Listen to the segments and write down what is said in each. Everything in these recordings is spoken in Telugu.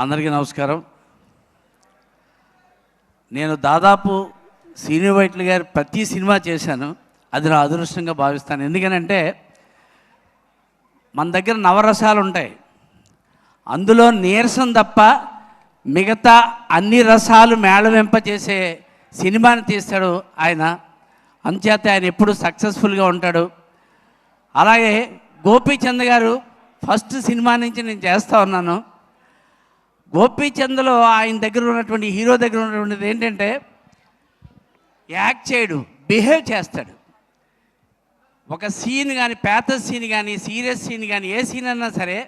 అందరికీ నమస్కారం. నేను దాదాపు శ్రీను వైట్ల గారి ప్రతి సినిమా చేశాను. అది నా అదృష్టంగా భావిస్తాను. ఎందుకనంటే మన దగ్గర నవరసాలు ఉంటాయి, అందులో నీరసం తప్ప మిగతా అన్ని రసాలు మేళవింప చేసే సినిమాని తీస్తాడు ఆయన. అంచేత ఆయన ఎప్పుడు సక్సెస్ఫుల్గా ఉంటాడు. అలాగే గోపీచంద్ గారు ఫస్ట్ సినిమా నుంచి నేను చేస్తూ ఉన్నాను. గోపీచంద్లో ఆయన దగ్గర ఉన్నటువంటి హీరో దగ్గర ఉన్నటువంటిది ఏంటంటే యాక్ట్ చేయడు, బిహేవ్ చేస్తాడు. ఒక సీన్ కానీ, ప్యాథస్ సీన్ కానీ, సీరియస్ సీన్ కానీ, ఏ సీన్ అన్నా సరే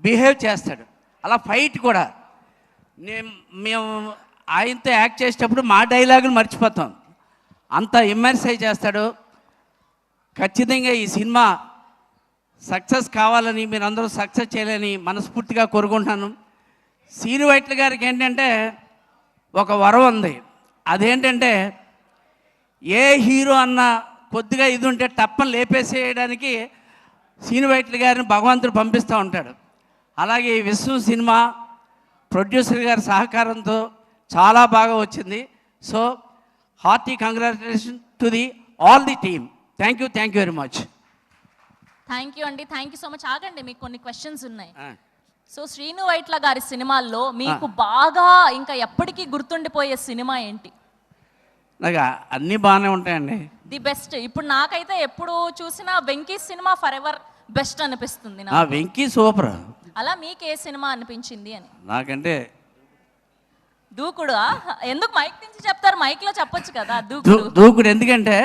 బిహేవ్ చేస్తాడు. అలా ఫైట్ కూడా మేము ఆయనతో యాక్ట్ చేసేటప్పుడు మా డైలాగులు మర్చిపోతాం, అంత ఇమ్మర్స్ అయి చేస్తాడు. ఖచ్చితంగా ఈ సినిమా సక్సెస్ కావాలని, మీరందరూ సక్సెస్ చేయాలని మనస్ఫూర్తిగా కోరుకుంటున్నాను. శ్రీను వైట్ల గారికి ఏంటంటే ఒక వరం ఉంది. అదేంటంటే ఏ హీరో అన్న కొద్దిగా ఇది ఉంటే టప్పని లేపేసేయడానికి శ్రీను వైట్ల గారిని భగవంతుడు పంపిస్తూ ఉంటాడు. అలాగే ఈ విశ్వం సినిమా ప్రొడ్యూసర్ గారి సహకారంతో చాలా బాగా వచ్చింది. So hearty congratulation to the all the team. Thank you very much. Thank you అండి, థ్యాంక్ యూ సో మచ్. ఆగండి, మీకు కొన్ని క్వశ్చన్స్ ఉన్నాయి. సో శ్రీను వైట్ల గారి సినిమాల్లో మీకు బాగా ఇంకా ఎప్పటికీ గుర్తుండిపోయే సినిమా ఏంటి? నాకు అన్నీ బాగానే ఉంటాయండి. The best. ఇప్పుడు నాకైతే ఎప్పుడు చూసినా Venky cinema for ever best అనిపిస్తుంది. వెంకీ సూపర్. అలా మీకు ఏ సినిమా అనిపించింది అని? నాకంటే దూకుడు. ఎందుకు మైక్ నుంచి చెప్తారు? మైక్ లో చెప్పొచ్చు కదా. దూకుడు ఎందుకంటే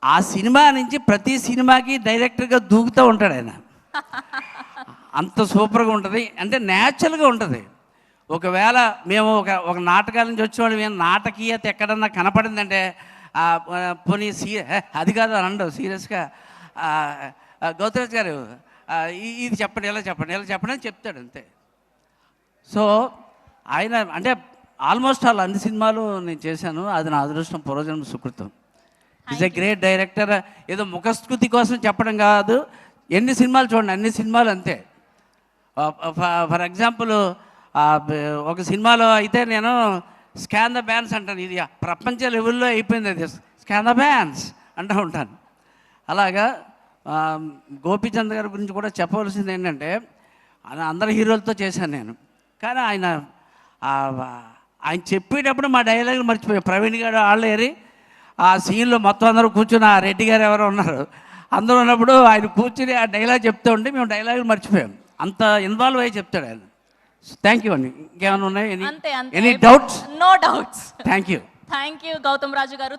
ఆ సినిమా నుంచి ప్రతి సినిమాకి డైరెక్టర్గా దూకుతూ ఉంటాడు ఆయన. అంత సూపర్గా ఉంటుంది, అంటే న్యాచురల్గా ఉంటుంది. ఒకవేళ మేము ఒక నాటకాల నుంచి వచ్చేవాళ్ళు, మేము నాటకీయత ఎక్కడన్నా కనపడిందంటే పోనీ అది కాదు అని అండవు సీరియస్గా. గౌతరాజ్ గారు ఇది చెప్పండి, ఎలా చెప్పండి అని చెప్తాడు అంతే. సో ఆయన అంటే ఆల్మోస్ట్ ఆల్ అన్ని సినిమాలు నేను చేశాను. అది నా అదృష్టం, పూర్వజన్మ సుకృతం. Is a great director. ఏదో ముఖస్థుతి కోసం చెప్పడం కాదు, ఎన్ని సినిమాలు చూడండి, అన్ని సినిమాలు అంతే. ఫర్ ఎగ్జాంపుల్ ఒక సినిమాలో అయితే నేను స్కాన్ ద బ్యాన్స్ అంటాను. ఇది ప్రపంచ లెవెల్లో అయిపోయింది, అది స్కాన్ ద బ్యాన్స్ అంటూ ఉంటాను. అలాగా గోపీచంద్ గారి గురించి కూడా చెప్పవలసింది ఏంటంటే అందరి హీరోలతో చేశాను నేను. కానీ ఆయన చెప్పేటప్పుడు మా డైలాగులు మర్చిపోయాం. ప్రవీణ్ గారు వాళ్ళు ఏరి ఆ సీన్లో మొత్తం అందరూ కూర్చుని, ఆ రెడ్డి గారు ఎవరో ఉన్నారు, అందరూ ఉన్నప్పుడు ఆయన కూర్చుని ఆ డైలాగ్ చెప్తూ ఉంటే మేము డైలాగులు మర్చిపోయాం. అంత ఇన్వాల్వ్ అయ్యి చెప్తాడు ఆయన. థ్యాంక్ యూ అండి. ఇంకేమైనా ఉన్నాయి? Any doubts? No doubts. Thank you Gautam Raju గారు.